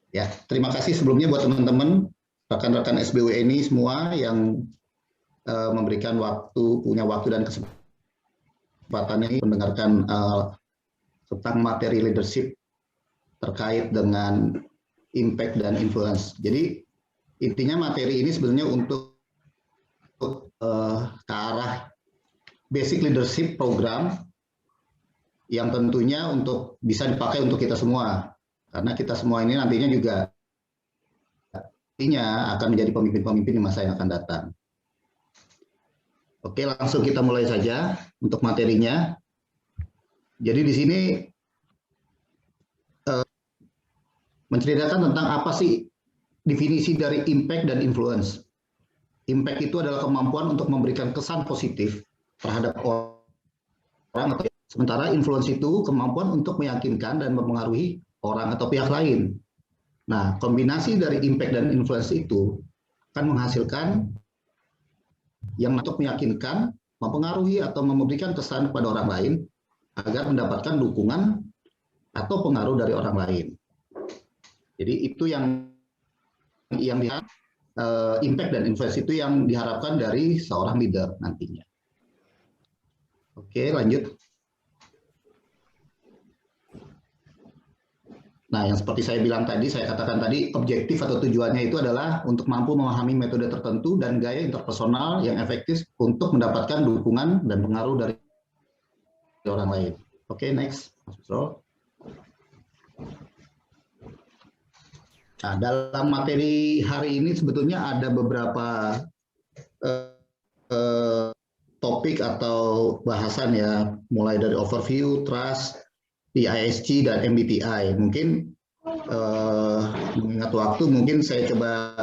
Ya, terima kasih sebelumnya buat teman-teman rekan-rekan SBW ini semua yang memberikan punya waktu dan kesempatan ini mendengarkan tentang materi leadership terkait dengan impact dan influence. Jadi intinya materi ini sebenarnya untuk ke arah basic leadership program yang tentunya untuk bisa dipakai untuk kita semua. Karena kita semua ini nantinya juga akan menjadi pemimpin-pemimpin di masa yang akan datang. Oke, langsung kita mulai saja untuk materinya. Jadi di sini menceritakan tentang apa sih definisi dari impact dan influence. Impact itu adalah kemampuan untuk memberikan kesan positif terhadap orang, sementara influence itu kemampuan untuk meyakinkan dan mempengaruhi orang atau pihak lain. Nah, kombinasi dari impact dan influence itu akan menghasilkan yang untuk meyakinkan, mempengaruhi atau memberikan kesan kepada orang lain agar mendapatkan dukungan atau pengaruh dari orang lain. Jadi itu yang impact dan influence itu yang diharapkan dari seorang leader nantinya. Oke, lanjut. Nah, yang seperti saya bilang tadi, saya katakan tadi, objektif atau tujuannya itu adalah untuk mampu memahami metode tertentu dan gaya interpersonal yang efektif untuk mendapatkan dukungan dan pengaruh dari orang lain. Oke, next. Nah, dalam materi hari ini sebetulnya ada beberapa topik atau bahasan ya, mulai dari overview, trust, ISG dan MBTI. Mungkin mengingat waktu, mungkin saya coba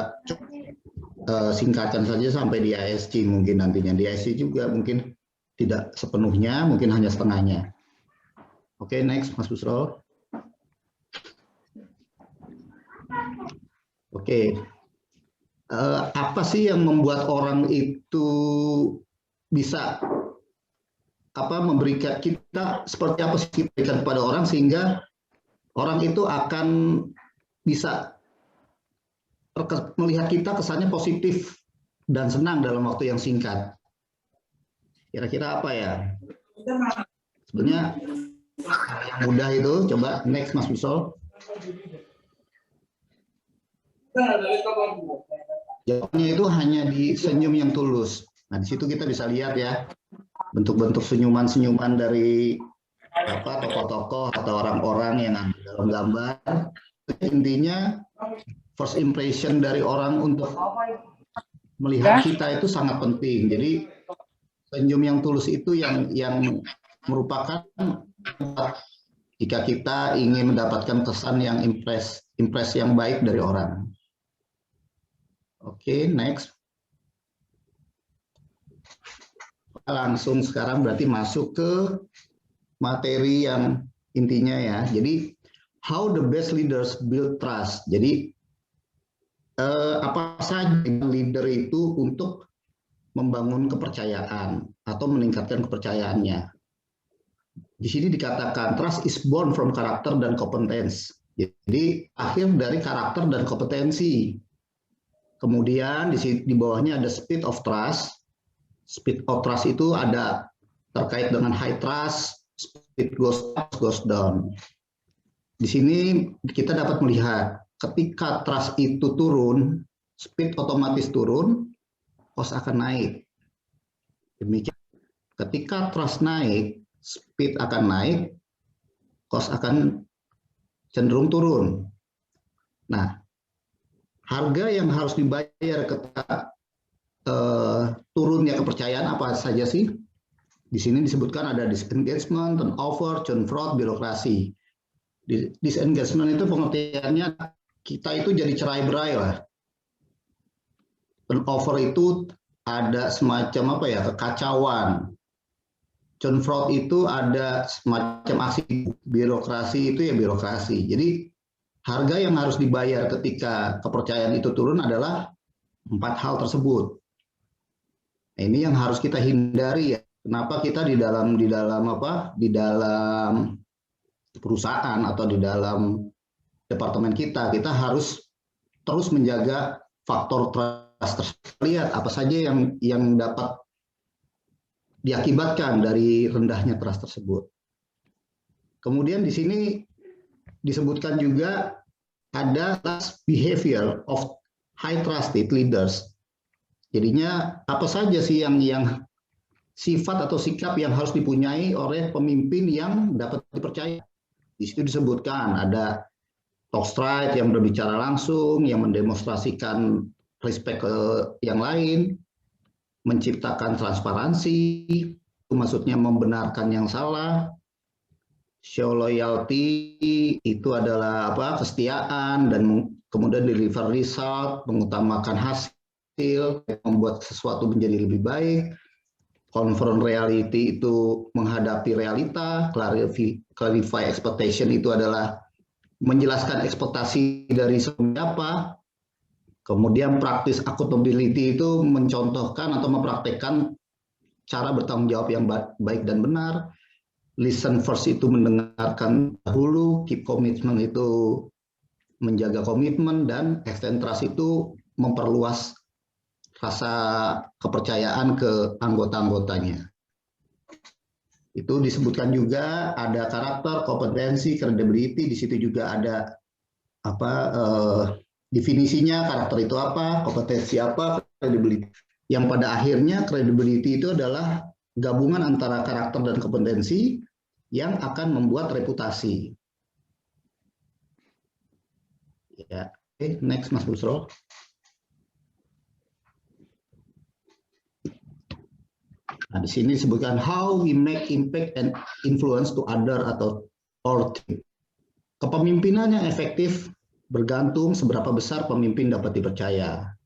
singkatkan saja sampai di ISG mungkin nantinya. Di ISG juga mungkin tidak sepenuhnya, mungkin hanya setengahnya. Oke, next, Mas Busro. Oke, apa sih yang membuat orang itu bisa memberikan kita, seperti apa sih kita berikan kepada orang sehingga orang itu akan bisa melihat kita kesannya positif dan senang dalam waktu yang singkat. Kira-kira apa ya? Sebenarnya yang mudah itu, coba next Mas Bisol. Jawabannya itu hanya di senyum yang tulus. Nah, di situ kita bisa lihat ya bentuk-bentuk senyuman-senyuman dari tokoh-tokoh atau orang-orang yang ada dalam gambar. Intinya first impression dari orang untuk melihat kita itu sangat penting. Jadi senyum yang tulus itu yang merupakan jika kita ingin mendapatkan kesan yang impress yang baik dari orang. Oke, next. Langsung sekarang berarti masuk ke materi yang intinya ya. Jadi how the best leaders build trust. Jadi apa saja leader itu untuk membangun kepercayaan atau meningkatkan kepercayaannya. Di sini dikatakan trust is born from karakter dan competence. Jadi akhir dari karakter dan kompetensi. Kemudian di bawahnya ada speed of trust. Speed of trust itu ada terkait dengan high trust, speed goes up, goes down. Di sini kita dapat melihat ketika trust itu turun, speed otomatis turun, cost akan naik. Demikian, ketika trust naik, speed akan naik, cost akan cenderung turun. Nah, harga yang harus dibayar ketika turunnya kepercayaan apa saja sih? Di sini disebutkan ada disengagement, turnover, churn, fraud, birokrasi. Disengagement itu pengertiannya kita itu jadi cerai-berai lah. Turnover itu ada semacam kekacauan. Churn, fraud itu ada semacam aksi. Birokrasi itu ya birokrasi. Jadi harga yang harus dibayar ketika kepercayaan itu turun adalah 4 hal tersebut. Nah, ini yang harus kita hindari ya. Kenapa kita di dalam perusahaan atau di dalam departemen kita harus terus menjaga faktor trust. Lihat apa saja yang dapat diakibatkan dari rendahnya trust tersebut. Kemudian di sini disebutkan juga ada behavior of high trusted leaders. Jadinya apa saja sih yang sifat atau sikap yang harus dipunyai oleh pemimpin yang dapat dipercaya. Di situ disebutkan ada talk straight yang berbicara langsung, yang mendemonstrasikan respect ke yang lain, menciptakan transparansi, itu maksudnya membenarkan yang salah. Show loyalty itu adalah kesetiaan dan kemudian deliver result, mengutamakan hasil, membuat sesuatu menjadi lebih baik. Confront reality itu menghadapi realita, clarify expectation itu adalah menjelaskan ekspektasi dari siapa. Kemudian practice accountability itu mencontohkan atau mempraktekkan cara bertanggung jawab yang baik dan benar. Listen first itu mendengarkan dahulu, keep commitment itu menjaga komitmen, dan extend trust itu memperluas rasa kepercayaan ke anggota-anggotanya. Itu disebutkan juga ada karakter, kompetensi, credibility. Di situ juga ada definisinya, karakter itu apa, kompetensi apa, credibility. Yang pada akhirnya credibility itu adalah gabungan antara karakter dan kompetensi yang akan membuat reputasi. Ya, oke, next Mas Busro. Nah, di sini disebutkan how we make impact and influence to other atau team. Kepemimpinan yang efektif bergantung seberapa besar pemimpin dapat dipercaya.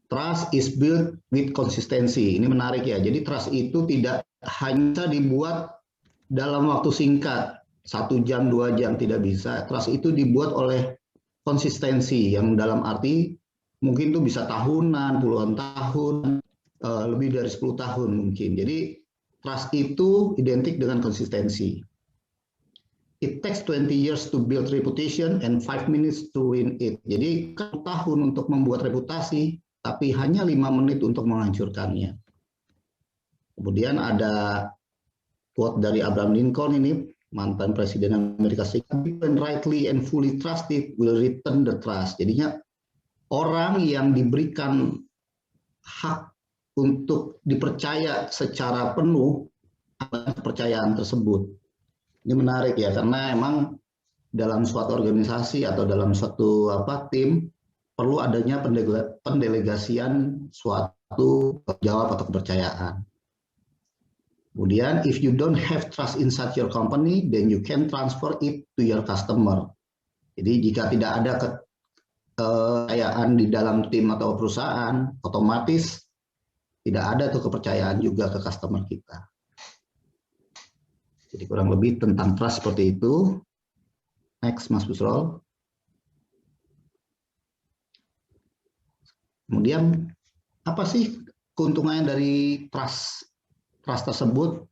Trust is built with consistency. Ini menarik ya. Jadi trust itu tidak hanya dibuat dalam waktu singkat, 1 jam, 2 jam, tidak bisa. Trust itu dibuat oleh konsistensi, yang dalam arti mungkin itu bisa tahunan, puluhan tahun, lebih dari 10 tahun mungkin. Jadi trust itu identik dengan konsistensi. It takes 20 years to build reputation and 5 minutes to win it. Jadi 1 tahun untuk membuat reputasi, tapi hanya 5 menit untuk menghancurkannya. Kemudian ada quote dari Abraham Lincoln, ini mantan Presiden Amerika Serikat, "When rightly and fully trusted will return the trust." Jadinya orang yang diberikan hak untuk dipercaya secara penuh atas kepercayaan tersebut. Ini menarik ya, karena emang dalam suatu organisasi atau dalam suatu tim perlu adanya pendelegasian suatu jawab atau kepercayaan. Kemudian, if you don't have trust inside your company, then you can transfer it to your customer. Jadi jika tidak ada kepercayaan di dalam tim atau perusahaan, otomatis tidak ada tuh kepercayaan juga ke customer kita. Jadi kurang lebih tentang trust seperti itu. Next, Mas Busrol. Kemudian, apa sih keuntungannya dari trust tersebut?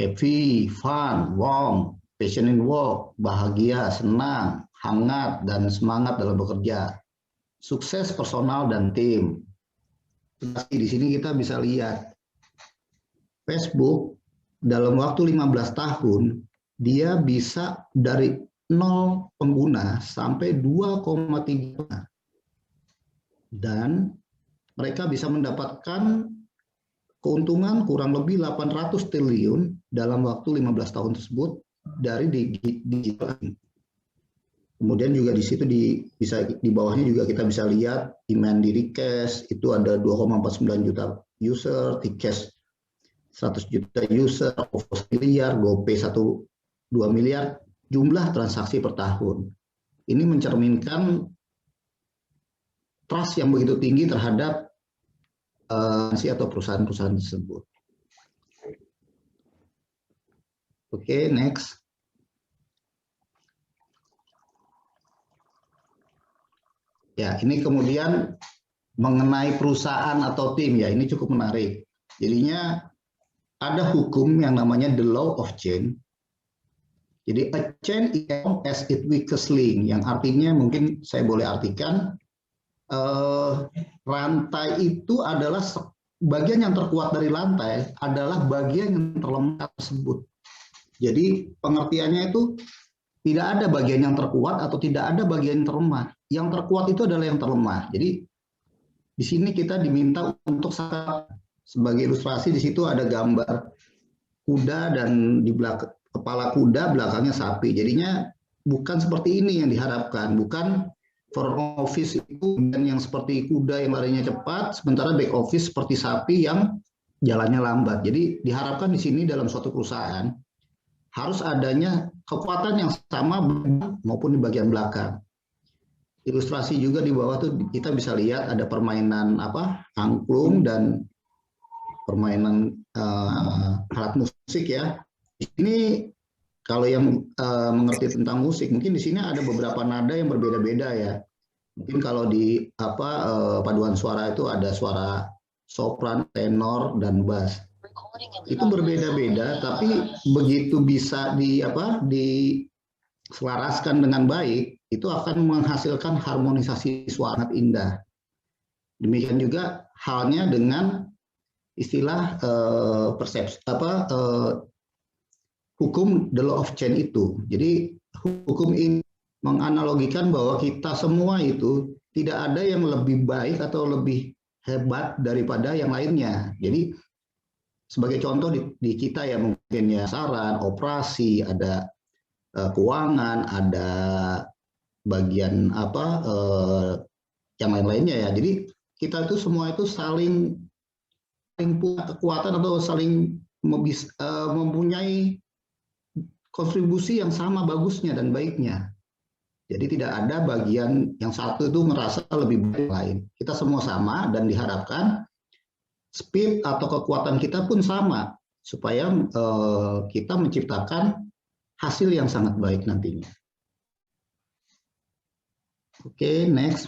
Happy, fun, warm, passion in work, bahagia, senang, hangat, dan semangat dalam bekerja. Sukses personal dan tim. Di sini kita bisa lihat Facebook dalam waktu 15 tahun dia bisa dari 0 pengguna sampai 2,3, dan mereka bisa mendapatkan keuntungan kurang lebih 800 triliun dalam waktu 15 tahun tersebut dari digital. Kemudian juga di situ di bawahnya juga kita bisa lihat demand di Recash itu ada 2,49 juta user, Tcash 100 juta user, OVO 1 miliar, GoPay 1,2 miliar jumlah transaksi per tahun. Ini mencerminkan trust yang begitu tinggi terhadap atau perusahaan-perusahaan tersebut. Oke, next. Ya, ini kemudian mengenai perusahaan atau tim ya, ini cukup menarik. Jadinya ada hukum yang namanya the law of change. Jadi a chain is as its weakest link, yang artinya mungkin saya boleh artikan rantai itu adalah bagian yang terkuat dari lantai adalah bagian yang terlemah tersebut. Jadi pengertiannya itu tidak ada bagian yang terkuat atau tidak ada bagian yang terlemah. Yang terkuat itu adalah yang terlemah. Jadi di sini kita diminta untuk sebagai ilustrasi, di situ ada gambar kuda dan di belakang kepala kuda belakangnya sapi. Jadinya bukan seperti ini yang diharapkan. Bukan front office itu yang seperti kuda yang larinya cepat, sementara back office seperti sapi yang jalannya lambat. Jadi diharapkan di sini dalam suatu perusahaan harus adanya kekuatan yang sama maupun di bagian belakang. Ilustrasi juga di bawah tuh kita bisa lihat ada permainan angklung dan permainan alat musik ya. Ini kalau yang mengerti tentang musik, mungkin di sini ada beberapa nada yang berbeda-beda ya. Mungkin kalau di paduan suara itu ada suara sopran, tenor, dan bass. Itu berbeda-beda, tapi begitu bisa diselaraskan dengan baik, itu akan menghasilkan harmonisasi suara sangat indah. Demikian juga halnya dengan istilah hukum the law of chain itu. Jadi hukum ini menganalogikan bahwa kita semua itu tidak ada yang lebih baik atau lebih hebat daripada yang lainnya. Jadi sebagai contoh di kita ya mungkin ya saran, operasi, ada keuangan, ada bagian yang lain-lainnya ya. Jadi kita itu semua itu saling punya kekuatan atau saling mempunyai kontribusi yang sama bagusnya dan baiknya. Jadi tidak ada bagian yang satu itu merasa lebih baik lain. Kita semua sama dan diharapkan speed atau kekuatan kita pun sama supaya kita menciptakan hasil yang sangat baik nantinya. Oke, next.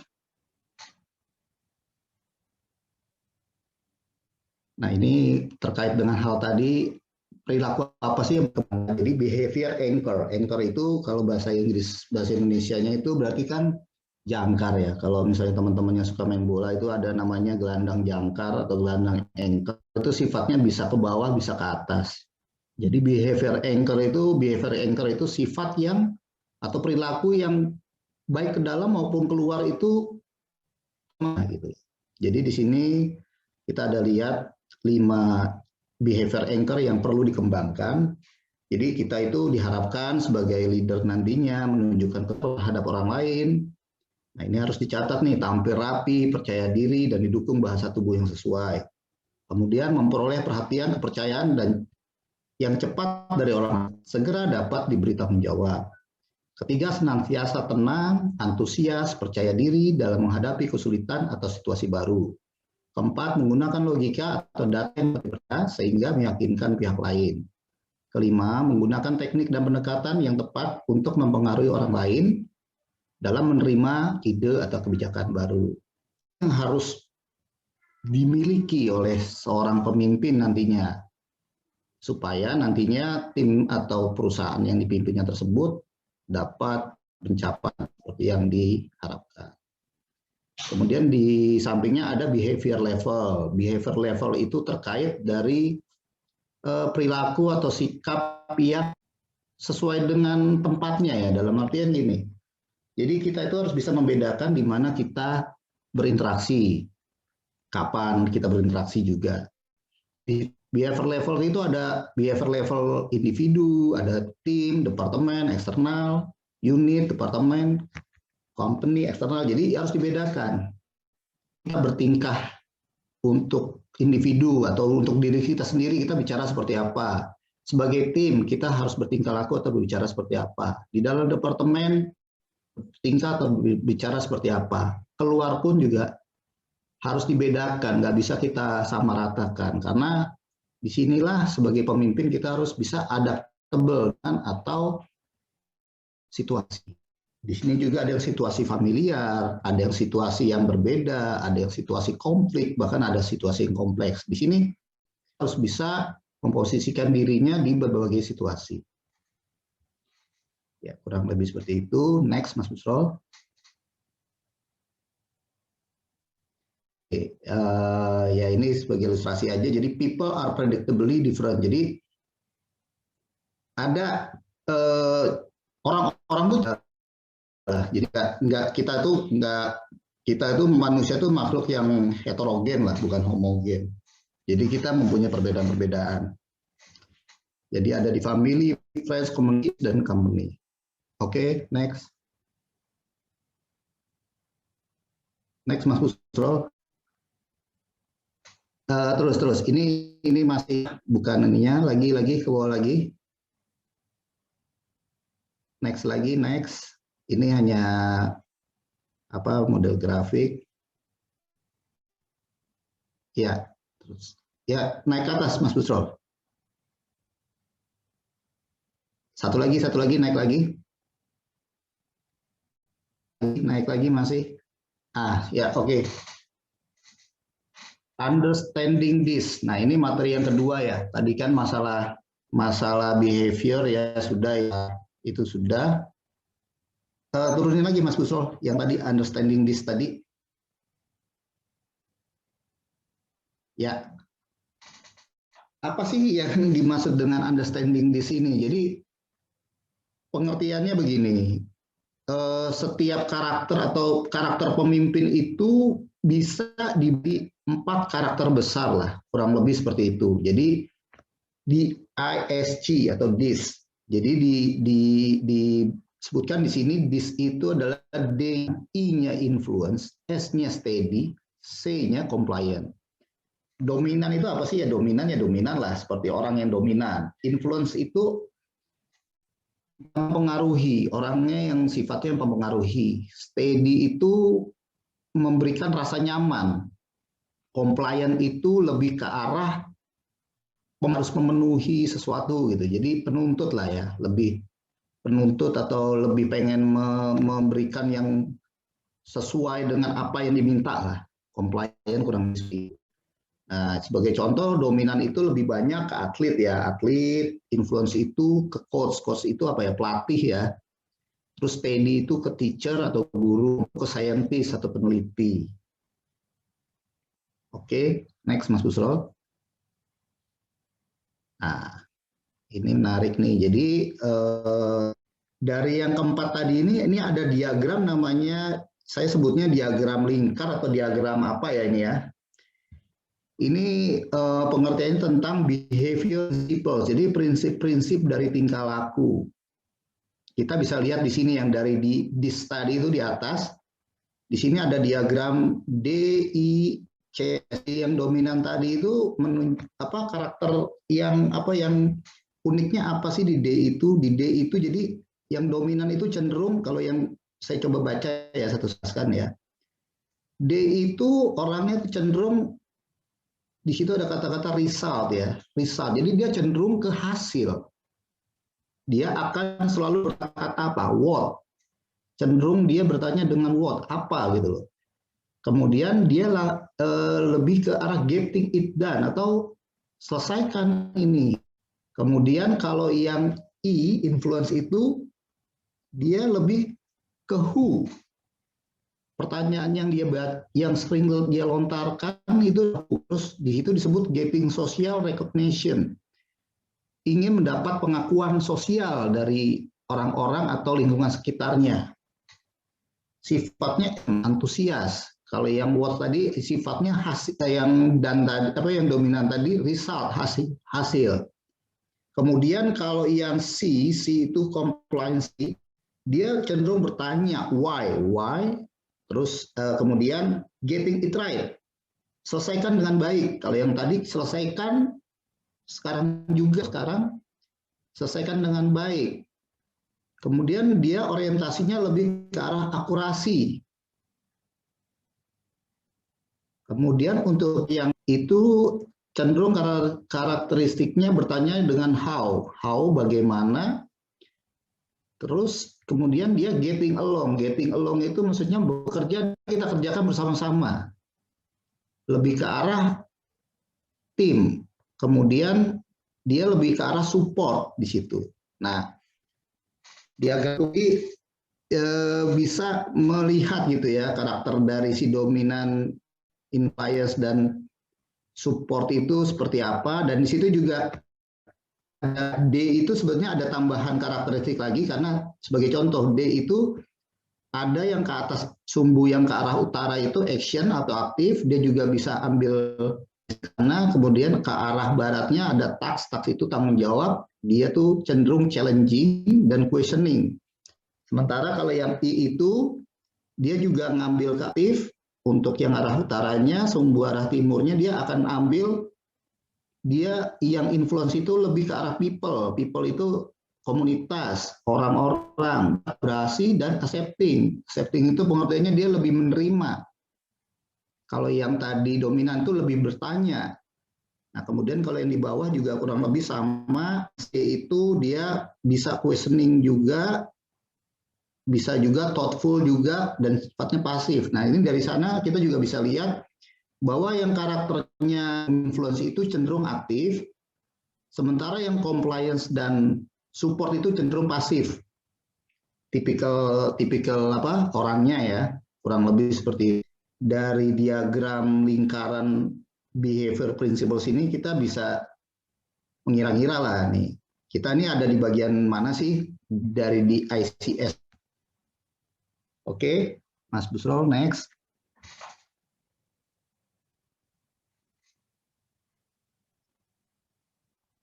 Nah, ini terkait dengan hal tadi, perilaku apa sih yang berkembang? Jadi behavior anchor. Anchor itu kalau bahasa Inggris, bahasa Indonesianya itu berarti kan jangkar ya. Kalau misalnya teman-teman yang suka main bola itu ada namanya gelandang jangkar atau gelandang anchor. Itu sifatnya bisa ke bawah, bisa ke atas. Jadi behavior anchor itu sifat yang atau perilaku yang baik ke dalam maupun keluar itu gitu. Jadi di sini kita ada lihat 5 behavior anchor yang perlu dikembangkan. Jadi kita itu diharapkan sebagai leader nantinya menunjukkan terhadap orang lain. Nah, ini harus dicatat nih, tampil rapi, percaya diri, dan didukung bahasa tubuh yang sesuai. Kemudian memperoleh perhatian, kepercayaan, dan yang cepat dari orang, segera dapat diberi tanggung jawab. Ketiga, senantiasa tenang, antusias, percaya diri dalam menghadapi kesulitan atau situasi baru. Keempat, menggunakan logika atau data yang berbeda sehingga meyakinkan pihak lain. Kelima, menggunakan teknik dan pendekatan yang tepat untuk mempengaruhi orang lain dalam menerima ide atau kebijakan baru. Yang harus dimiliki oleh seorang pemimpin nantinya, supaya nantinya tim atau perusahaan yang dipimpinnya tersebut dapat mencapai seperti yang diharapkan. Kemudian di sampingnya ada behavior level. Behavior level itu terkait dari perilaku atau sikap yang sesuai dengan tempatnya ya, dalam artian gini. Jadi kita itu harus bisa membedakan di mana kita berinteraksi, kapan kita berinteraksi juga. Di behavior level itu ada behavior level individu, ada tim, departemen, eksternal, unit, departemen, company, eksternal. Jadi harus dibedakan. Kita bertingkah untuk individu atau untuk diri kita sendiri kita bicara seperti apa. Sebagai tim kita harus bertingkah laku atau berbicara seperti apa. Di dalam departemen tingkah atau bicara seperti apa. Keluar pun juga harus dibedakan, nggak bisa kita samaratakan karena disinilah sebagai pemimpin kita harus bisa adaptable atau situasi. Di sini juga ada yang situasi familiar, ada yang situasi yang berbeda, ada yang situasi konflik, bahkan ada situasi yang kompleks. Di sini harus bisa memposisikan dirinya di berbagai situasi. Ya, kurang lebih seperti itu. Next, Mas Busrol. Ya ini sebagai ilustrasi aja. Jadi people are predictably different. Jadi ada orang-orang tuh, jadi nggak kita tuh manusia tuh makhluk yang heterogen lah, bukan homogen. Jadi kita mempunyai perbedaan-perbedaan. Jadi ada di family, friends, community, dan company. Oke, next. Next, Mas Busrol. Terus ini masih bukan ininya, lagi ke bawah lagi. Next lagi, next. Ini hanya model grafik. Ya, terus ya naik ke atas, Mas Busrol. Satu lagi, naik lagi. Naik lagi masih. Ya, oke. Understanding this. Nah, ini materi yang kedua ya. Tadi kan masalah behavior ya sudah ya. Itu sudah. Turunin lagi Mas Busrol yang tadi understanding this tadi. Ya. Apa sih yang dimaksud dengan understanding this ini? Jadi pengertiannya begini. Setiap karakter atau karakter pemimpin itu bisa diberi 4 karakter besar lah, kurang lebih seperti itu. Jadi di ISG atau this, jadi disebutkan di sini this itu adalah D, I-nya influence, S-nya steady, C-nya compliant. Dominan itu apa sih ya? Dominan lah, seperti orang yang dominan. Influence itu mempengaruhi, orangnya yang sifatnya mempengaruhi. Steady itu memberikan rasa nyaman. Compliant itu lebih ke arah harus memenuhi sesuatu gitu. Jadi penuntut lah ya, lebih penuntut atau lebih pengen memberikan yang sesuai dengan apa yang diminta lah. Compliant kurang lebih. Nah, sebagai contoh, dominan itu lebih banyak ke atlet ya, atlet, influence itu ke coach, coach itu apa ya, pelatih ya. Terus steady itu ke teacher atau guru, ke scientist atau peneliti. Oke, next Mas Busrol. Nah, ini menarik nih. Jadi dari yang keempat tadi ini ada diagram namanya, saya sebutnya diagram lingkar atau diagram apa ya ini ya. Ini pengertiannya tentang behavior principles, jadi prinsip-prinsip dari tingkah laku. Kita bisa lihat di sini yang dari di study itu di atas. Di sini ada diagram D, I, C, yang dominan tadi itu karakter yang uniknya apa sih di D itu? Di D itu jadi yang dominan itu cenderung, kalau yang saya coba baca ya satu sekali ya. D itu orangnya cenderung, di situ ada kata-kata result ya, result. Jadi dia cenderung ke hasil. Dia akan selalu berkata apa? What. Cenderung dia bertanya dengan what, apa gitu loh. Kemudian dia lebih ke arah getting it done atau selesaikan ini. Kemudian kalau yang I, influence itu, dia lebih ke who. Pertanyaan yang sering dia lontarkan itu, terus di situ disebut getting social recognition. Ingin mendapat pengakuan sosial dari orang-orang atau lingkungan sekitarnya. Sifatnya antusias. Kalau yang what tadi sifatnya hasil, yang dominan tadi result, hasil. Kemudian kalau yang C itu compliance, dia cenderung bertanya why, terus kemudian getting it right, selesaikan dengan baik. Kalau yang tadi selesaikan, sekarang selesaikan dengan baik. Kemudian dia orientasinya lebih ke arah akurasi. Kemudian untuk yang itu cenderung karakteristiknya bertanya dengan how bagaimana. Terus kemudian dia getting along itu maksudnya bekerja, kita kerjakan bersama-sama. Lebih ke arah tim. Kemudian dia lebih ke arah support di situ. Nah, Diagram ini bisa melihat gitu ya karakter dari si dominan, bias dan support itu seperti apa, dan di situ juga D itu sebenarnya ada tambahan karakteristik lagi, karena sebagai contoh D itu ada yang ke atas sumbu yang ke arah utara itu action atau aktif, dia juga bisa ambil karena kemudian ke arah baratnya ada task itu tanggung jawab, dia tuh cenderung challenging dan questioning. Sementara kalau yang I itu dia juga ngambil ke aktif, untuk yang arah utaranya, sumbu arah timurnya dia akan ambil, dia yang influence itu lebih ke arah people. People itu komunitas, orang-orang, kolaborasi dan accepting. Accepting itu pengertiannya dia lebih menerima. Kalau yang tadi dominan itu lebih bertanya. Nah, kemudian kalau yang di bawah juga kurang lebih sama, yaitu dia bisa questioning juga, bisa juga thoughtful juga, dan sifatnya pasif. Nah, ini dari sana kita juga bisa lihat bahwa yang karakternya influence itu cenderung aktif, sementara yang compliance dan support itu cenderung pasif. Tipikal apa orangnya ya, kurang lebih seperti itu. Dari diagram lingkaran behavior principles ini kita bisa mengira-ngira lah nih. Kita ini ada di bagian mana sih dari di ICS. Oke, Mas Busrol, next.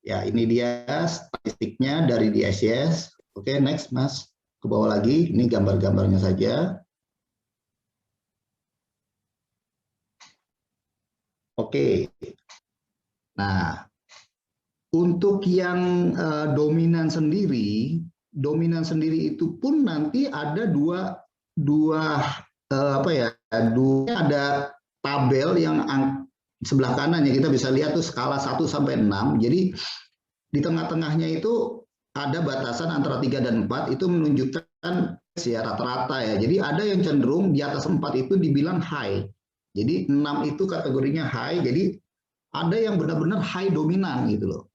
Ya, ini dia statistiknya dari di ICS. Oke, next Mas. Ke bawah lagi, ini gambar-gambarnya saja. Oke. Nah, untuk yang dominan sendiri itu pun nanti ada dua apa ya? Ada tabel yang sebelah kanan ya, kita bisa lihat tuh skala 1 sampai 6. Jadi di tengah-tengahnya itu ada batasan antara 3 dan 4, itu menunjukkan ya rata-rata ya. Jadi ada yang cenderung di atas 4 itu dibilang high. Jadi 6 itu kategorinya high, jadi ada yang benar-benar high dominan gitu loh.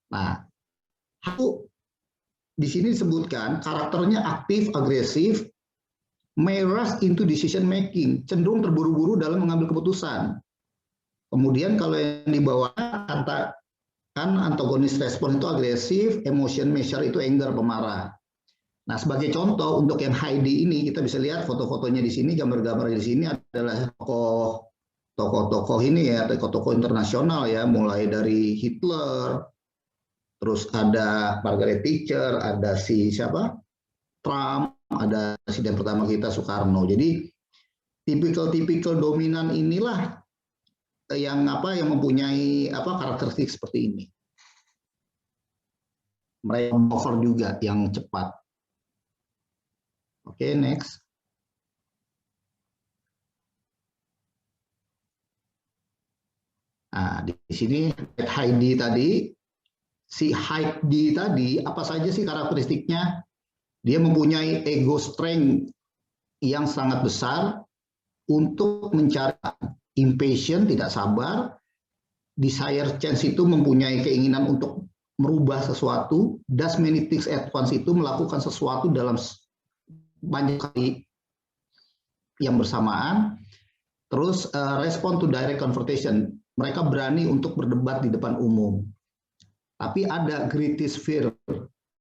Nah, aku di sini disebutkan karakternya aktif, agresif, may rush into decision making, cenderung terburu-buru dalam mengambil keputusan. Kemudian kalau yang di bawah kan antagonis respon itu agresif, emotion measure itu anger, pemarah. Nah, sebagai contoh untuk yang high D ini kita bisa lihat foto-fotonya di sini, gambar-gambar di sini adalah tokoh-tokoh ini ya, tokoh-tokoh internasional ya, mulai dari Hitler, terus ada Margaret Thatcher, ada si siapa? Trump, ada presiden pertama kita Soekarno. Jadi tipikal dominan inilah yang mempunyai karakteristik seperti ini. Mereka over juga yang cepat. Oke, next. Nah, di sini Heidi tadi, si Heidi tadi apa saja sih karakteristiknya? Dia mempunyai ego strength yang sangat besar untuk mencari, impatient, tidak sabar, desire change itu mempunyai keinginan untuk merubah sesuatu, does many things at once itu melakukan sesuatu dalam banyak kali yang bersamaan. Terus respond to direct confrontation, mereka berani untuk berdebat di depan umum. Tapi ada greatest fear,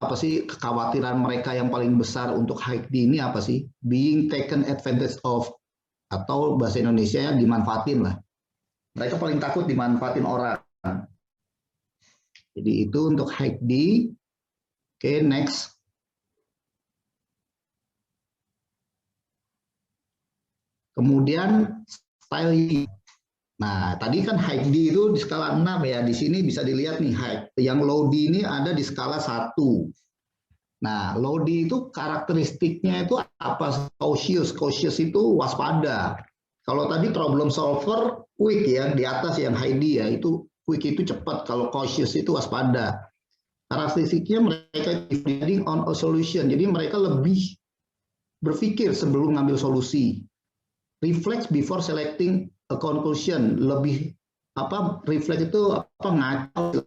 apa sih kekhawatiran mereka yang paling besar untuk Heidi ini apa sih? Being taken advantage of, atau bahasa Indonesia dimanfaatin lah. Mereka paling takut dimanfaatin orang. Jadi itu untuk Heidi. Oke, next. Kemudian style. Nah, tadi kan high D itu di skala 6 ya. Di sini bisa dilihat nih, yang low D ini ada di skala 1. Nah, low D itu karakteristiknya itu apa? Cautious. Cautious itu waspada. Kalau tadi problem solver, quick ya, di atas yang high D ya, itu quick itu cepat. Kalau cautious itu waspada. Karakteristiknya mereka deciding on a solution. Jadi mereka lebih berpikir sebelum ngambil solusi. Reflect before selecting a conclusion, lebih reflect itu ngaco,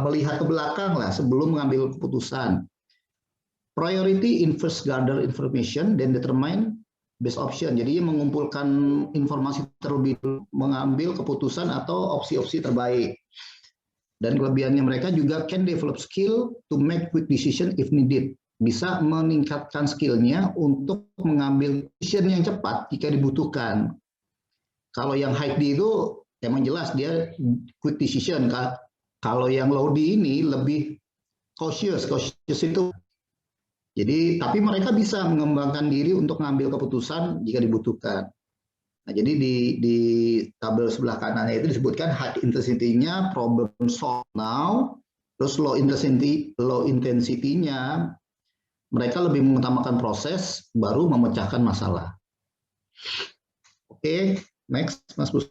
melihat ke belakang lah sebelum mengambil keputusan. Priority in first gather information, then determine best option. Jadi mengumpulkan informasi terlebih dulu, mengambil keputusan atau opsi-opsi terbaik. Dan kelebihannya mereka juga can develop skill to make quick decision if needed. Bisa meningkatkan skillnya untuk mengambil decision yang cepat jika dibutuhkan. Kalau yang high D itu emang jelas dia quick decision. Kalau yang low D ini lebih cautious itu. Jadi tapi mereka bisa mengembangkan diri untuk mengambil keputusan jika dibutuhkan. Nah, jadi di tabel sebelah kanannya itu disebutkan high intensity-nya problem solve now, terus low intensity-nya mereka lebih mengutamakan proses baru memecahkan masalah. Oke, next Mas Bus.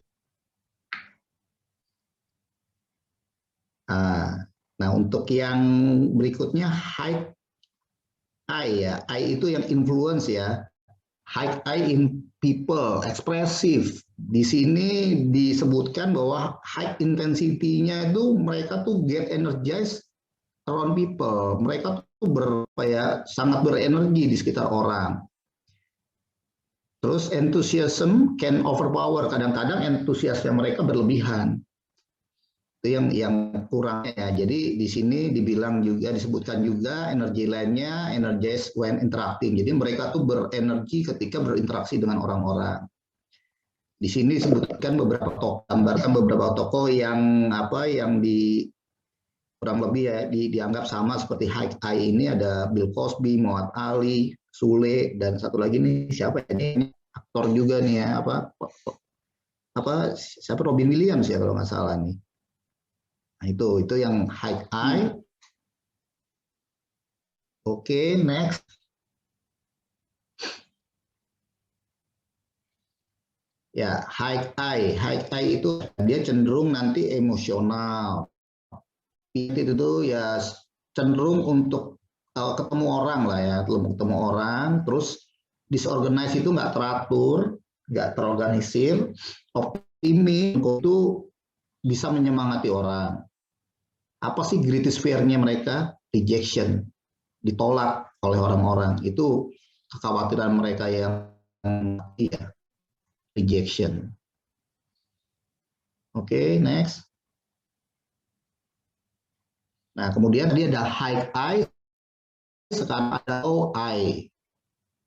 Nah, untuk yang berikutnya high I ya, I itu yang influence ya. High I in people, ekspresif. Di sini disebutkan bahwa high intensity-nya itu mereka tuh get energized around people. Mereka tuh sangat berenergi di sekitar orang. Terus enthusiasm can overpower. Kadang-kadang entusiasme mereka berlebihan. Itu yang kurangnya ya. Jadi di sini disebutkan juga energi lainnya energized when interacting. Jadi mereka tuh berenergi ketika berinteraksi dengan orang-orang. Di sini disebutkan gambarkan beberapa tokoh yang kurang lebih ya dianggap sama seperti high I ini, ada Bill Cosby, Muhammad Ali, Sule, dan satu lagi nih siapa ini aktor juga nih ya siapa Robin Williams ya kalau nggak salah nih. Nah, itu yang high I. Oke, next. Ya, high I itu dia cenderung nanti emosional. Itu ya cenderung untuk ketemu orang lah ya, ketemu orang, terus disorganize itu nggak teratur, nggak terorganisir, optimis itu bisa menyemangati orang. Apa sih greatest fear-nya mereka? Rejection, ditolak oleh orang-orang. Itu kekhawatiran mereka yang ya, rejection. Oke, next. Nah, kemudian tadi ada high I, sekarang ada low I.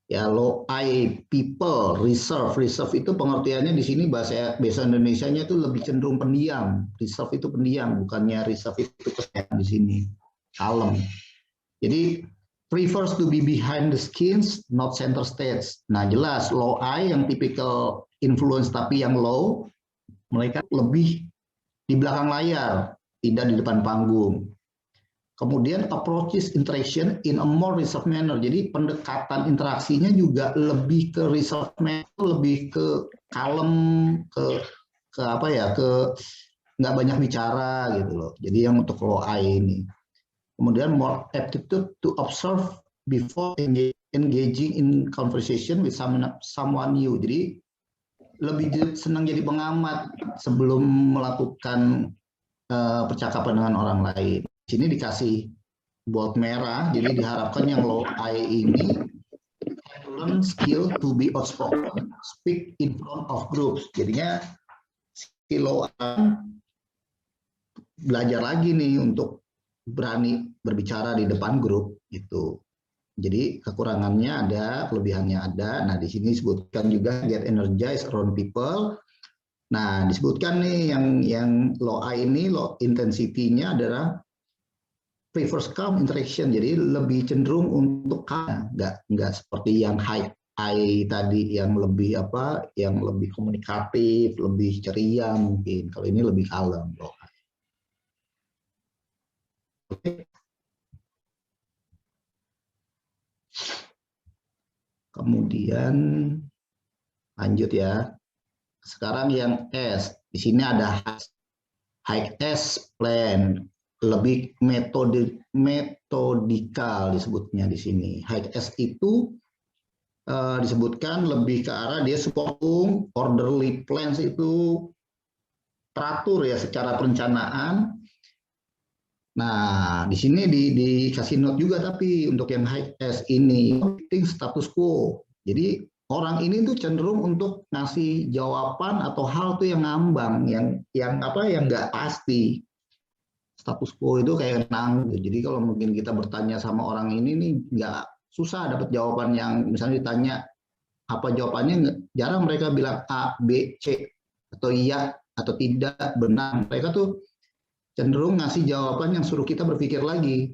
Ya, low I people, reserve. Reserve itu pengertiannya di sini bahasa Indonesianya itu lebih cenderung pendiam. Reserve itu pendiam, bukannya reserve itu kesehatan di sini. Kalem. Jadi prefers to be behind the scenes, not center stage. Nah, jelas low I yang typical influence tapi yang low, mereka lebih di belakang layar, tidak di depan panggung. Kemudian approaches interaction in a more reserved manner. Jadi pendekatan interaksinya juga lebih ke reserved manner, lebih ke kalem, ke nggak banyak bicara gitu loh. Jadi yang untuk low I ini. Kemudian more aptitude to observe before engaging in conversation with someone new. Jadi lebih senang jadi pengamat sebelum melakukan percakapan dengan orang lain. Di sini dikasih bold merah, jadi diharapkan yang low I ini learn skill to be outspoken, speak in front of groups. Jadinya si low I belajar lagi nih untuk berani berbicara di depan grup gitu. Jadi kekurangannya ada, kelebihannya ada. Nah, di sini disebutkan juga get energized around people. Nah, disebutkan nih yang low I ini, low intensity-nya adalah prefers calm interaction, jadi lebih cenderung untuk calm, nggak seperti yang high I tadi yang lebih komunikatif, lebih ceria mungkin. Kalau ini lebih kalem. Oke. Kemudian lanjut ya. Sekarang yang S, di sini ada high S plan, lebih metodikal disebutnya di sini. High S itu disebutkan lebih ke arah dia supporting orderly plans, itu teratur ya secara perencanaan. Nah, di sini dikasih note juga tapi untuk yang high S ini status quo. Jadi orang ini tuh cenderung untuk ngasih jawaban atau hal tuh yang ngambang, yang apa yang nggak pasti. Status quo itu kayak nang. Jadi kalau mungkin kita bertanya sama orang ini nih nggak susah dapat jawaban yang misalnya ditanya apa jawabannya, jarang mereka bilang A, B, C atau iya atau tidak benar. Mereka tuh cenderung ngasih jawaban yang suruh kita berpikir lagi.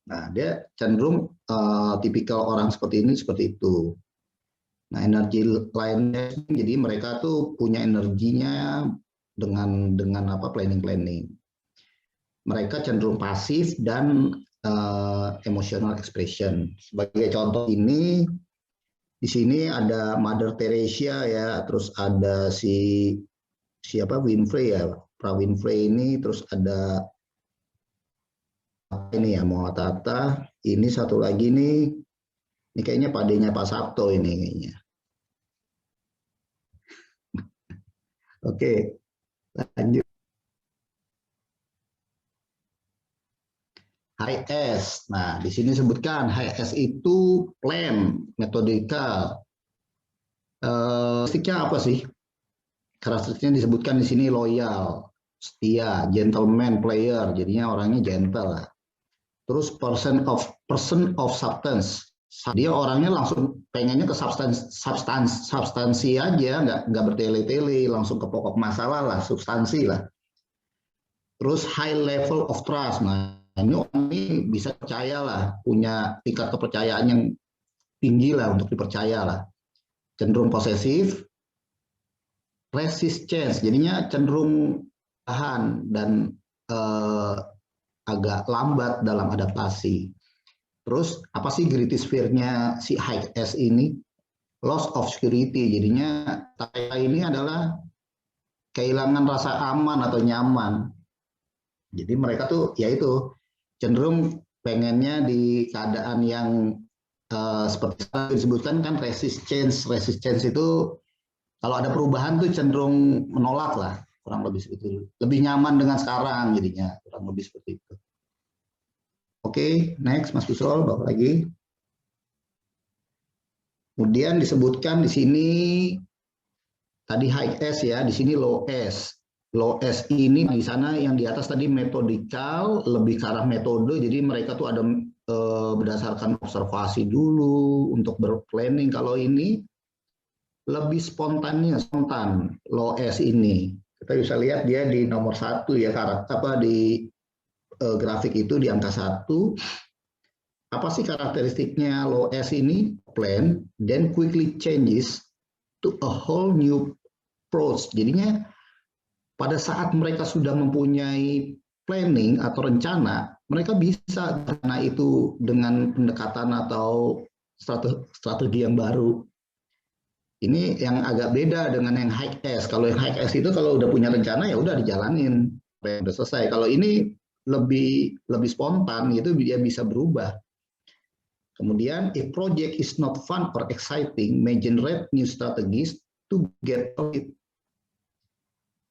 Nah, dia cenderung tipikal orang seperti ini, seperti itu. Nah, energi lainnya, jadi mereka tuh punya energinya dengan apa planning. Mereka cenderung pasif dan emotional expression. Sebagai contoh ini, di sini ada Mother Teresa ya, terus ada siapa Winfrey ya, Pra Winfrey ini, terus ada ini ya Mohatata, ini satu lagi nih, ini kayaknya padenya Pak Sabto ini kayaknya. Oke, lanjut. High S. Nah, di sini sebutkan high S itu plan, metodikal. Karakteristiknya apa sih? Karakteristiknya disebutkan di sini loyal, setia, gentleman player, jadinya orangnya gentle lah. Terus person of substance, dia orangnya langsung pengennya ke substansi aja, nggak bertele-tele, langsung ke pokok masalah lah, substansi lah. Terus high level of trust, nah ini orang ini bisa percaya lah, punya tingkat kepercayaan yang tinggi lah untuk dipercaya lah. Cenderung posesif, resistance, jadinya cenderung tahan dan agak lambat dalam adaptasi. Terus apa sih greatest fear-nya si high S ini? Loss of security. Jadinya ini adalah kehilangan rasa aman atau nyaman. Jadi mereka tuh ya itu cenderung pengennya di keadaan yang seperti disebutkan kan resistance. Resistance itu kalau ada perubahan tuh cenderung menolak lah, kurang lebih seperti itu. Lebih nyaman dengan sekarang jadinya, kurang lebih seperti itu. Oke, next Mas Busrol, bawa lagi. Kemudian disebutkan di sini tadi high S ya, di sini low S. Low S ini di sana yang di atas tadi metodikal, lebih ke arah metode. Jadi mereka tuh ada berdasarkan observasi dulu untuk berplanning. Kalau ini lebih spontan. Low S ini kita bisa lihat dia di nomor 1 ya, karakter apa di grafik itu di angka 1. Apa sih karakteristiknya low S ini? Plan, then quickly changes to a whole new approach. Jadinya pada saat mereka sudah mempunyai planning atau rencana, mereka bisa karena itu dengan pendekatan atau strategi yang baru. Ini yang agak beda dengan yang high S. Kalau yang high S itu kalau udah punya rencana ya udah dijalanin, udah selesai. Kalau ini lebih spontan gitu, dia bisa berubah. Kemudian if project is not fun or exciting, may generate new strategies to get it.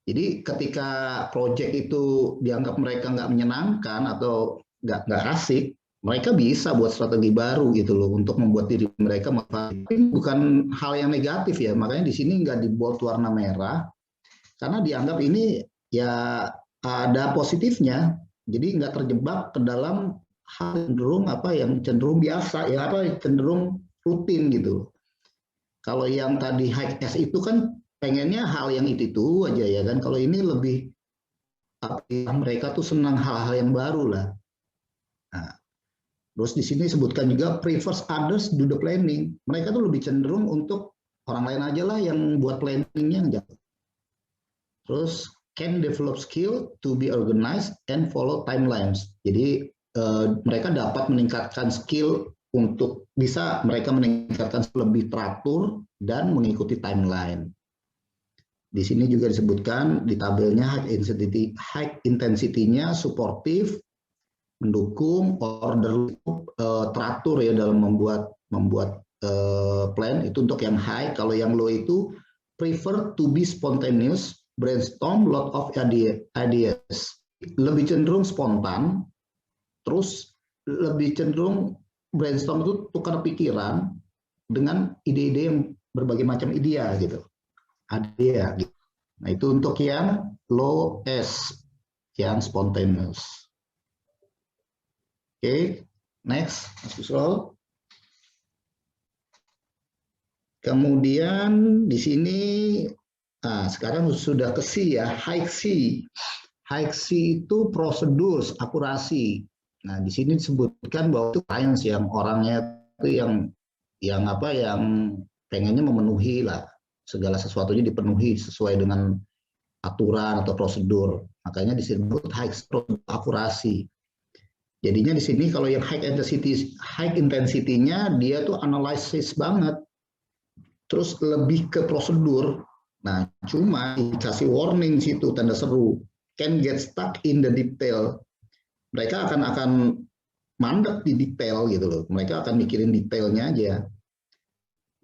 Jadi ketika project itu dianggap mereka nggak menyenangkan atau nggak asik, mereka bisa buat strategi baru gitu loh untuk membuat diri mereka ini bukan hal yang negatif ya, makanya di sini nggak dibold warna merah karena dianggap ini ya ada positifnya. Jadi nggak terjebak ke dalam hal cenderung yang cenderung biasa ya, cenderung rutin gitu. Kalau yang tadi high S itu kan pengennya hal yang itu aja ya kan. Kalau ini lebih mereka tuh senang hal-hal yang baru lah. Nah, terus di sini sebutkan juga prefers others do the planning. Mereka tuh lebih cenderung untuk orang lain aja lah yang buat planningnya. Terus can develop skill to be organized and follow timelines. Jadi mereka dapat meningkatkan skill untuk bisa mereka meningkatkan lebih teratur dan mengikuti timeline. Di sini juga disebutkan di tabelnya high intensity-nya supportive, mendukung, order, teratur ya dalam membuat plan itu untuk yang high. Kalau yang low itu prefer to be spontaneous, brainstorm lot of ideas. lebih cenderung spontan, terus lebih cenderung brainstorm itu tukar pikiran dengan ide-ide yang berbagai macam ide gitu. Ada gitu. Nah, itu untuk yang low S, yang spontaneous. Oke, next, Mas Busrol. Kemudian di sini, nah sekarang sudah ke C ya, high C. High C itu prosedur, akurasi. Nah, di sini disebutkan bahwa itu science yang orangnya itu yang apa yang pengennya memenuhi lah, segala sesuatunya dipenuhi sesuai dengan aturan atau prosedur. Makanya disebut high akurasi. Jadinya di sini kalau yang high intensity-nya dia tuh analisis banget. Terus lebih ke prosedur. Nah, cuma dikasih warning situ tanda seru. Can get stuck in the detail. Mereka akan mandek di detail gitu loh. Mereka akan mikirin detailnya aja.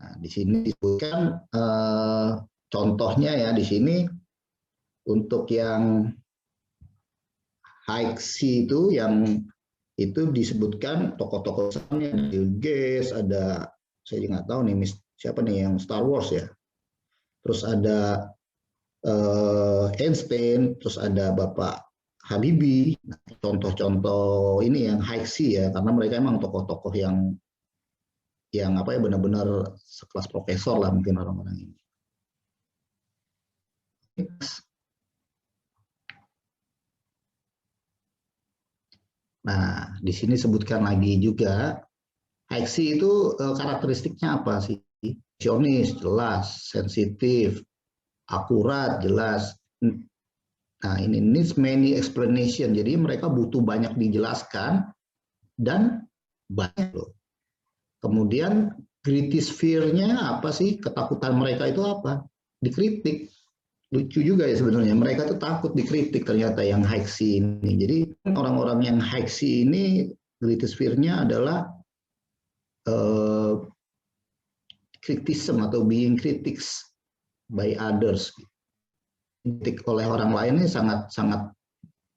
Nah, di sini disebutkan contohnya ya di sini untuk yang high C itu yang itu disebutkan tokoh-tokoh misalnya Bill Gates, ada saya nggak tahu nih siapa nih yang Star Wars ya. Terus ada Einstein, terus ada Bapak Habibie. Nah, contoh-contoh ini yang high C ya, karena mereka emang tokoh-tokoh yang apa ya benar-benar sekelas profesor lah mungkin orang-orang ini. Nah, di sini sebutkan lagi juga high C itu karakteristiknya apa sih? Sionis jelas, sensitif, akurat jelas. Nah, ini needs many explanation. Jadi mereka butuh banyak dijelaskan dan banyak loh. Kemudian kritis fear-nya apa sih? Ketakutan mereka itu apa? Dikritik. Lucu juga ya sebenarnya. Mereka tuh takut dikritik ternyata yang high C ini. Jadi orang-orang yang high C ini kritis fear-nya adalah criticism atau being critics by others. Kritik oleh orang lain ini sangat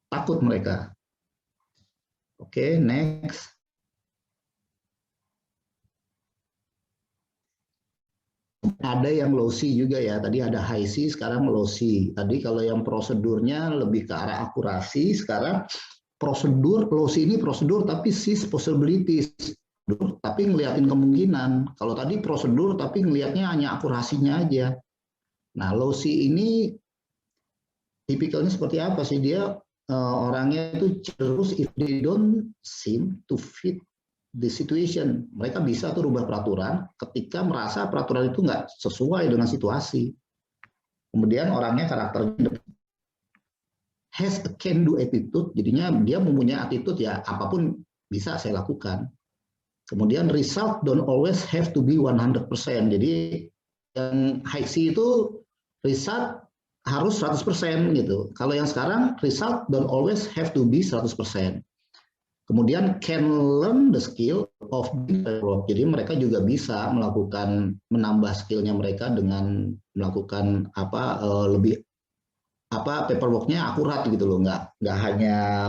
takut mereka. Oke, next. Ada yang low C juga ya. Tadi ada high C, sekarang low C. Tadi kalau yang prosedurnya lebih ke arah akurasi, sekarang prosedur low C ini prosedur tapi sees possibilities. Tapi ngeliatin kemungkinan. Kalau tadi prosedur tapi ngelihatnya hanya akurasinya aja. Nah, low C ini tipikalnya seperti apa sih? Dia orangnya itu terus if they don't seem to fit the situation. Mereka bisa tuh rubah peraturan ketika merasa peraturan itu nggak sesuai dengan situasi. Kemudian orangnya karakternya has a can do attitude, jadinya dia mempunyai attitude ya apapun bisa saya lakukan. Kemudian result don't always have to be 100%. Jadi yang high C itu result harus 100% gitu. Kalau yang sekarang result don't always have to be 100%. Kemudian can learn the skill of being paperwork. Jadi mereka juga bisa melakukan menambah skillnya mereka dengan melakukan lebih paperworknya akurat gitu loh, nggak hanya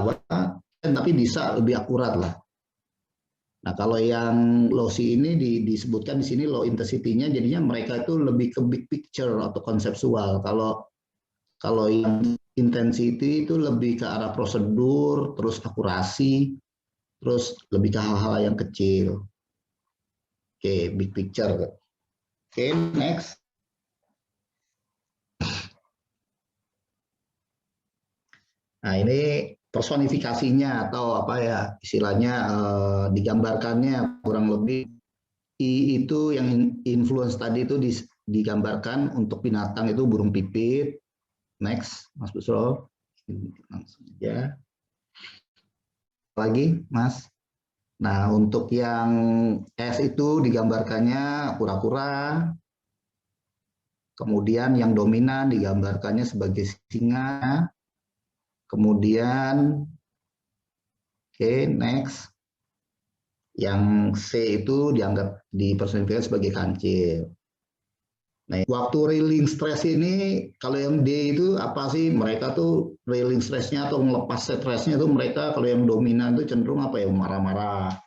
tapi bisa lebih akurat lah. Nah kalau yang low C ini disebutkan di sini low intensity-nya, jadinya mereka itu lebih ke big picture atau konseptual. Kalau yang intensity itu lebih ke arah prosedur, terus akurasi, terus lebih ke hal-hal yang kecil. Oke, big picture. Oke, next. Nah, ini personifikasinya atau apa ya istilahnya digambarkannya kurang lebih I itu yang influence tadi itu digambarkan untuk binatang itu burung pipit. Next, Mas Busro. Langsung aja. Lagi, Mas. Nah, untuk yang S itu digambarkannya kura-kura. Kemudian yang dominan digambarkannya sebagai singa. Kemudian, next. Yang C itu dianggap dipersonifikasikan sebagai kancil. Nah, waktu reeling stress ini, kalau yang D itu apa sih? Mereka tuh reeling stressnya atau ngelepas stresnya tuh mereka kalau yang dominan itu cenderung apa ya? Marah-marah.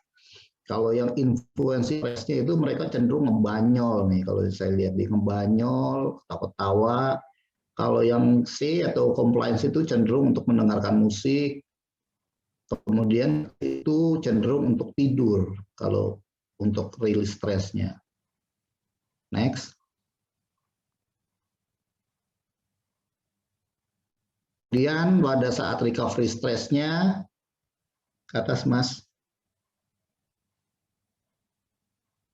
Kalau yang influensi stressnya itu mereka cenderung ngebanyol nih. Kalau saya lihat di ngebanyol, ketawa-ketawa. Kalau yang C atau compliance itu cenderung untuk mendengarkan musik. Kemudian itu cenderung untuk tidur kalau untuk rilis stresnya. Next. Kemudian pada saat recovery stresnya, ke atas mas,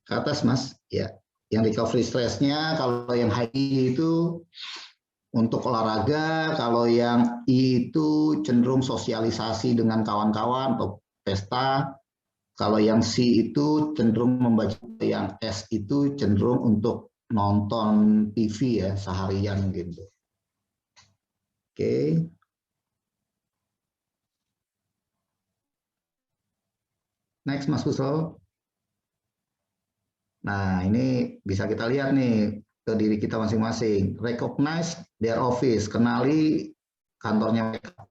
ke atas mas, ya. Yang recovery stresnya kalau yang high itu untuk olahraga, kalau yang I itu cenderung sosialisasi dengan kawan-kawan atau pesta, kalau yang C itu cenderung membaca, yang S itu cenderung untuk nonton TV ya seharian gitu. Oke. Next Mas Kusol. Nah, ini bisa kita lihat nih ke diri kita masing-masing. Recognize their office, kenali kantornya mereka.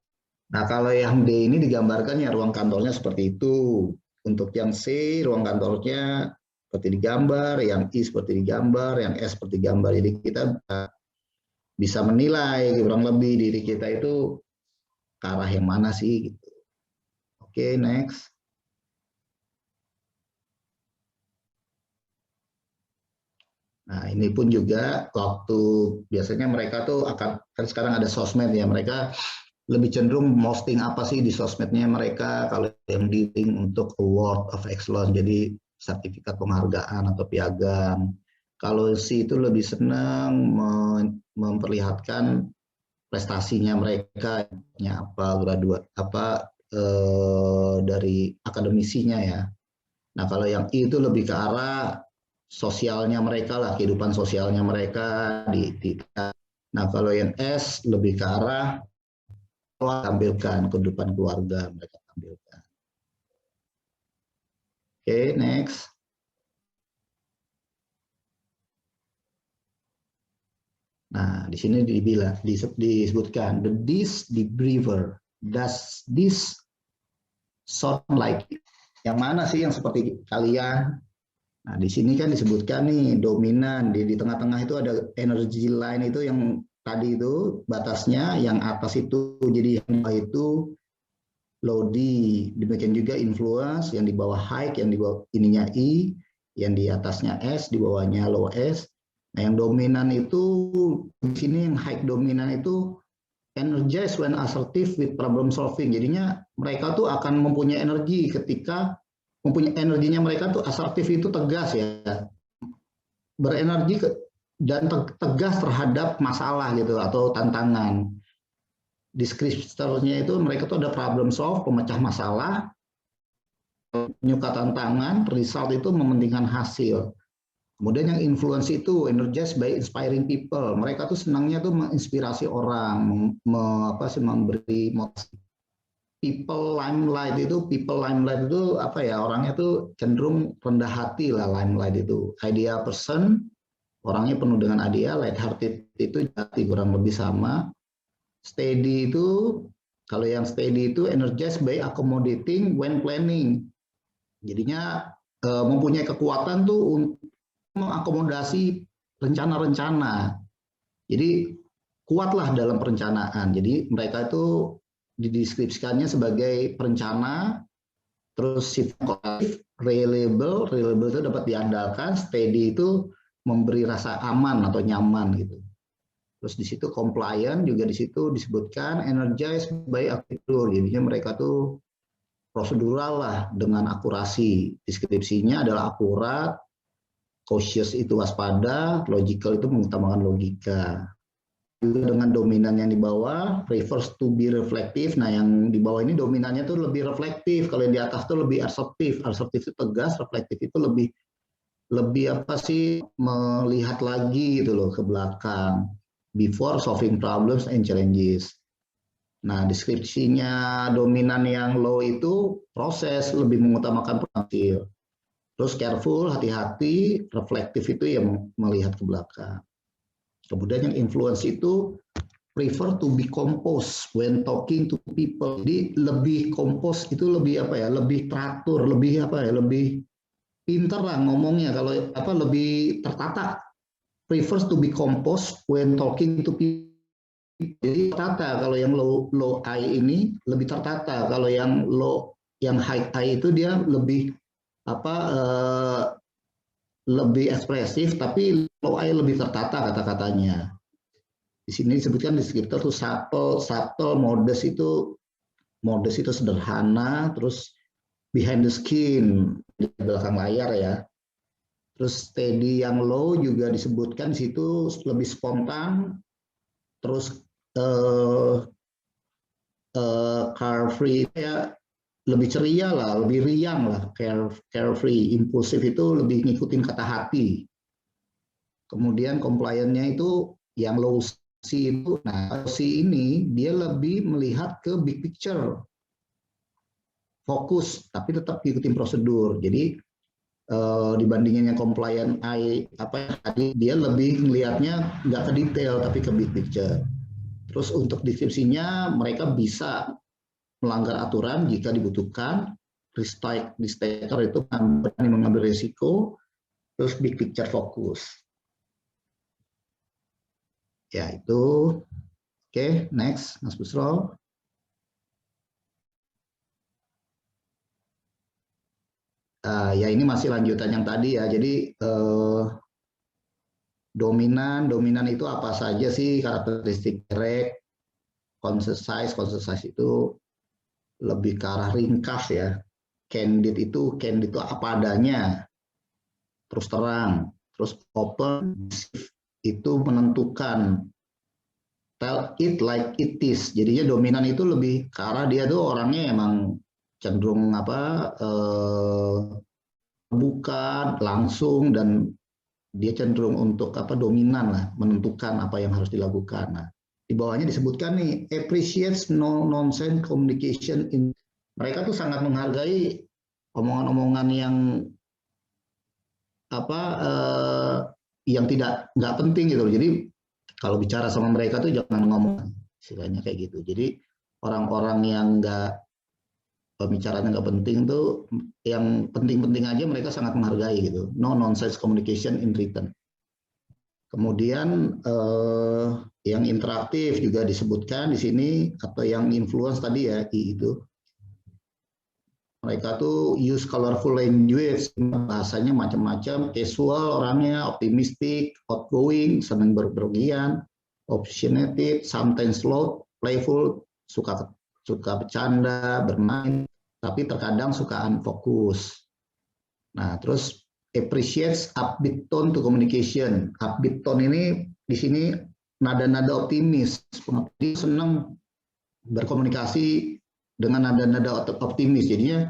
Nah, kalau yang D ini digambarkan ya ruang kantornya seperti itu. Untuk yang C, ruang kantornya seperti digambar, yang I seperti digambar, yang S seperti digambar. Jadi kita bisa menilai kurang lebih diri kita itu ke arah yang mana sih gitu. Oke, next. Nah, ini pun juga waktu biasanya mereka tuh akan kan sekarang ada sosmed ya, mereka lebih cenderung posting apa sih di sosmednya mereka, kalau yang di link untuk award of excellence, jadi sertifikat penghargaan atau piagam. Kalau si itu lebih senang memperlihatkan prestasinya mereka, apa graduat apa dari akademisinya ya. Nah, kalau yang I itu lebih ke arah sosialnya mereka lah, kehidupan sosialnya mereka di. Nah, kalau yang S lebih ke arah tampilkan kehidupan keluarga mereka tampilkan. Oke, next. Nah, di sini disebutkan the this debriefer. Does this sound like it? Yang mana sih yang seperti kalian? Nah, di sini kan disebutkan nih dominan di tengah-tengah itu ada energy line itu yang tadi itu batasnya, yang atas itu jadi yang bawah itu low D, demikian juga influence, yang di bawah high, yang di bawah ininya I, yang di atasnya S, di bawahnya low S. Nah, yang dominan itu di sini yang high dominan itu energize when assertive with problem solving. Jadinya mereka tuh akan mempunyai energi ketika mempunyai energinya, mereka tuh asertif itu tegas ya, berenergi dan tegas terhadap masalah gitu atau tantangan. Deskriptornya itu mereka tuh ada problem solve, pemecah masalah, menyuka tantangan, result itu mementingkan hasil. Kemudian yang influence itu energized by inspiring people. Mereka tuh senangnya tuh menginspirasi orang, memberi motivasi. People limelight itu apa ya, orangnya tuh cenderung rendah hati lah, limelight itu. Idea person, orangnya penuh dengan idea, light hearted itu jati kurang lebih sama. Steady itu, kalau yang steady itu energized by accommodating when planning. Jadinya mempunyai kekuatan tuh untuk mengakomodasi rencana-rencana. Jadi kuatlah dalam perencanaan. Jadi mereka itu dideskripsikannya sebagai perencana, terus sifat reliable itu dapat diandalkan, steady itu memberi rasa aman atau nyaman gitu. Terus di situ compliant juga di situ disebutkan energized by architecture. Jadinya mereka tuh prosedural lah dengan akurasi. Deskripsinya adalah akurat, cautious itu waspada, logical itu mengutamakan logika. Juga dengan dominan yang di bawah, refers to be reflective. Nah, yang di bawah ini dominannya tuh lebih reflektif. Kalau yang di atas tuh lebih assertif. Assertif itu tegas, reflektif itu lebih apa sih, melihat lagi gitu loh ke belakang. Before solving problems and challenges. Nah, deskripsinya dominan yang low itu proses, lebih mengutamakan hasil. Terus careful, hati-hati, reflektif itu yang melihat ke belakang. Kemudian yang influence itu prefer to be composed when talking to people. Jadi lebih compose itu lebih apa ya? Lebih teratur, lebih apa ya? Lebih pinter lah ngomongnya. Kalau apa lebih tertata. Prefers to be composed when talking to people. Jadi tertata. Kalau yang low I ini lebih tertata. Kalau yang high I itu dia lebih apa? Lebih ekspresif, tapi low I lebih tertata kata-katanya. Di sini disebutkan deskriptor tuh subtle, modest itu sederhana, terus behind the skin di belakang layar ya. Terus steady yang low juga disebutkan di situ lebih spontan, terus carefree ya lebih ceria lah, lebih riang lah, carefree, impulsif itu lebih ngikutin kata hati. Kemudian compliance-nya itu yang low C itu, nah C ini dia lebih melihat ke big picture, fokus, tapi tetap ikutin prosedur. Jadi dibandingin yang compliant I apa tadi dia lebih melihatnya nggak ke detail tapi ke big picture. Terus untuk deskripsinya mereka bisa melanggar aturan jika dibutuhkan. Risk taker itu berani mengambil risiko. Terus big picture fokus. Ya itu. Oke, next, Mas Busro. Ya ini masih lanjutan yang tadi ya. Jadi dominan itu apa saja sih karakteristik direct, concise itu lebih ke arah ringkas ya. Candid itu apa adanya, terus terang, terus open itu menentukan, tell it like it is. Jadinya dominan itu lebih ke arah dia tuh orangnya emang cenderung apa buka langsung dan dia cenderung untuk apa dominan lah, menentukan apa yang harus dilakukan. Nah, di bawahnya disebutkan nih appreciates no nonsense communication mereka tuh sangat menghargai omongan-omongan yang apa yang nggak penting gitu. Jadi kalau bicara sama mereka tuh jangan ngomong istilahnya kayak gitu. Jadi orang-orang yang nggak pembicaranya nggak penting tuh yang penting-penting aja mereka sangat menghargai gitu. No nonsense communication in written. Kemudian yang interaktif juga disebutkan di sini atau yang influence tadi ya itu mereka tuh use colorful language, bahasanya macam-macam, casual orangnya, optimistic, outgoing, senang berpergian, opinionated, sometimes slow, playful, suka bercanda, bermain, tapi terkadang suka unfokus. Nah, terus appreciates upbeat tone to communication. Upbeat tone ini di sini nada-nada optimis, dia senang berkomunikasi dengan nada-nada optimis. Jadinya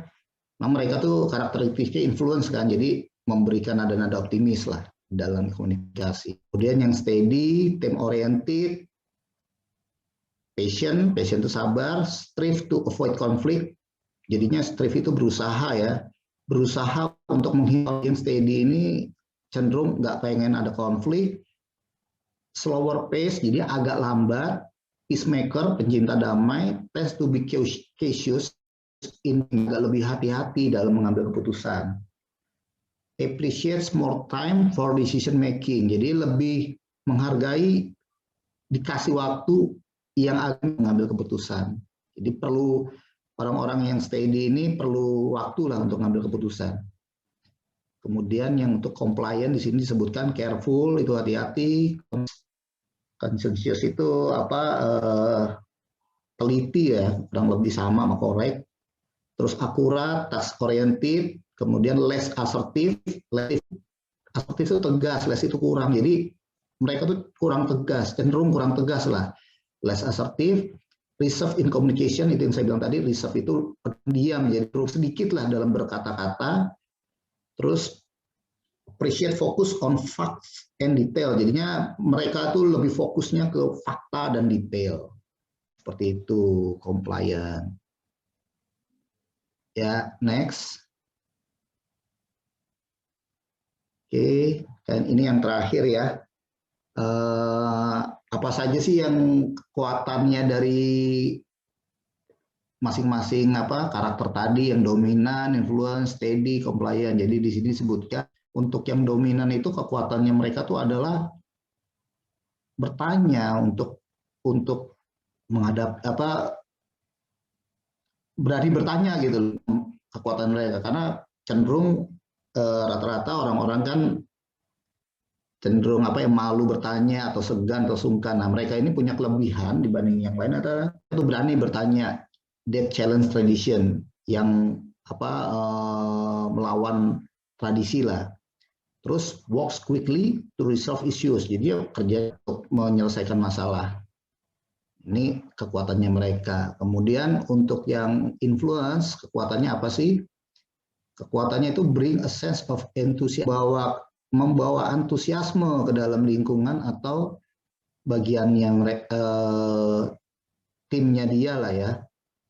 mereka tuh karakteristiknya influence kan, jadi memberikan nada-nada optimis lah dalam komunikasi. Kemudian yang steady, team oriented, patient itu sabar, strive to avoid conflict. Jadinya strive itu berusaha untuk menghindari. Yang steady ini cenderung nggak pengen ada konflik. Slower pace, jadi agak lambat. Peacemaker, pencinta damai, tends to be cautious, agak lebih hati-hati dalam mengambil keputusan. Appreciates more time for decision making, jadi lebih menghargai dikasih waktu yang akan mengambil keputusan. Jadi perlu orang-orang yang steady ini perlu waktu lah untuk mengambil keputusan. Kemudian yang untuk compliant di sini disebutkan careful itu hati-hati, conscientious itu apa teliti ya, kurang lebih sama correct. Terus akurat, task oriented, kemudian less assertive, assertive itu tegas, less itu kurang. Jadi mereka tuh kurang tegas, cenderung kurang tegas lah. Less assertive, reserve in communication itu yang saya bilang tadi, reserve itu pendiam, jadi terus sedikit lah dalam berkata-kata. Terus appreciate focus on facts and detail. Jadinya mereka tuh lebih fokusnya ke fakta dan detail. Seperti itu, compliant. Ya, next. Oke, dan ini yang terakhir ya. apa saja sih yang kekuatannya dari masing-masing karakter tadi, yang dominan, influence, steady, compliant. Jadi di sini disebutkan untuk yang dominan itu kekuatannya mereka tuh adalah bertanya untuk menghadap berani bertanya gitu kekuatan mereka, karena cenderung rata-rata orang-orang kan cenderung yang malu bertanya atau segan atau sungkan. Nah, mereka ini punya kelebihan dibanding yang lain adalah itu berani bertanya, that challenge tradition, yang melawan tradisi lah. Terus works quickly to resolve issues, jadi dia kerja untuk menyelesaikan masalah. Ini kekuatannya mereka. Kemudian untuk yang influence, kekuatannya apa sih? Kekuatannya itu bring a sense of enthusiasm, membawa antusiasme ke dalam lingkungan atau bagian yang timnya dia lah ya,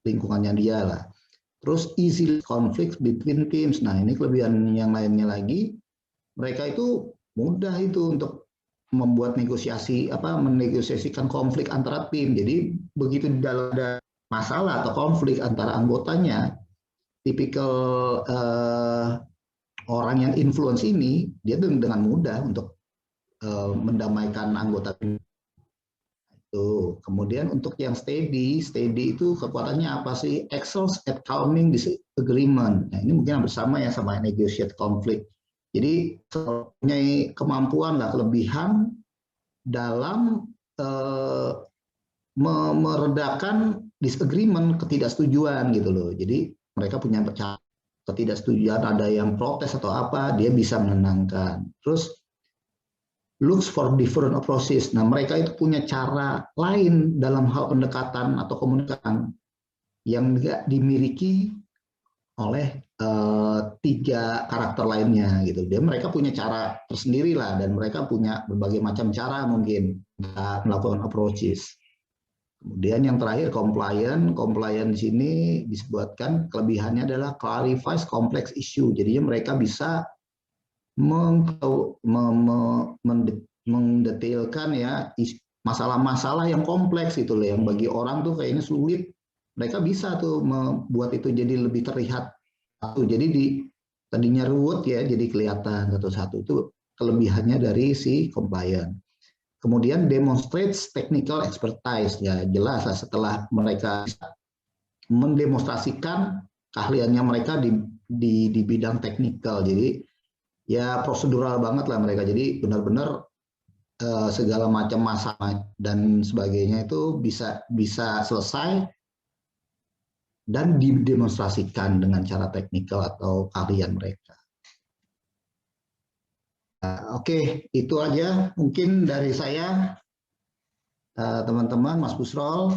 lingkungannya dia lah. Terus easy conflict between teams. Nah, ini kelebihan yang lainnya lagi, mereka itu mudah itu untuk membuat menegosiasikan konflik antara tim. Jadi begitu ada masalah atau konflik antara anggotanya, tipikal orang yang influence ini, dia dengan mudah untuk mendamaikan anggota tim. Itu. Kemudian untuk yang steady itu kekuatannya apa sih? Excels at calming disagreement. Nah, ini mungkin hampir sama ya sama negotiate konflik. Jadi punya kemampuan lah, kelebihan dalam meredakan disagreement, ketidaksetujuan gitu loh. Jadi mereka punya ketidaksetujuan, ada yang protes atau apa, dia bisa menenangkan. Terus looks for different approaches. Nah, mereka itu punya cara lain dalam hal pendekatan atau komunikasi yang tidak dimiliki oleh tiga karakter lainnya gitu. Dan mereka punya cara tersendiri lah, dan mereka punya berbagai macam cara mungkin melakukan approaches. Kemudian yang terakhir compliant. Compliant di sini disebutkan kelebihannya adalah clarifies complex issue. Jadinya mereka bisa mendetailkan ya masalah-masalah yang kompleks itu loh, yang bagi orang tuh kayaknya sulit, mereka bisa tuh membuat itu jadi lebih terlihat. Jadi tadinya ruwet ya, jadi kelihatan satu-satu. Itu kelebihannya dari si compliant. Kemudian demonstrates technical expertise, ya jelas lah setelah mereka mendemonstrasikan keahliannya mereka di bidang teknikal. Jadi ya prosedural banget lah mereka. Jadi benar-benar segala macam masalah dan sebagainya itu bisa selesai dan didemonstrasikan dengan cara teknikal atau keahlian mereka. Oke, itu aja mungkin dari saya, teman-teman, Mas Busrol.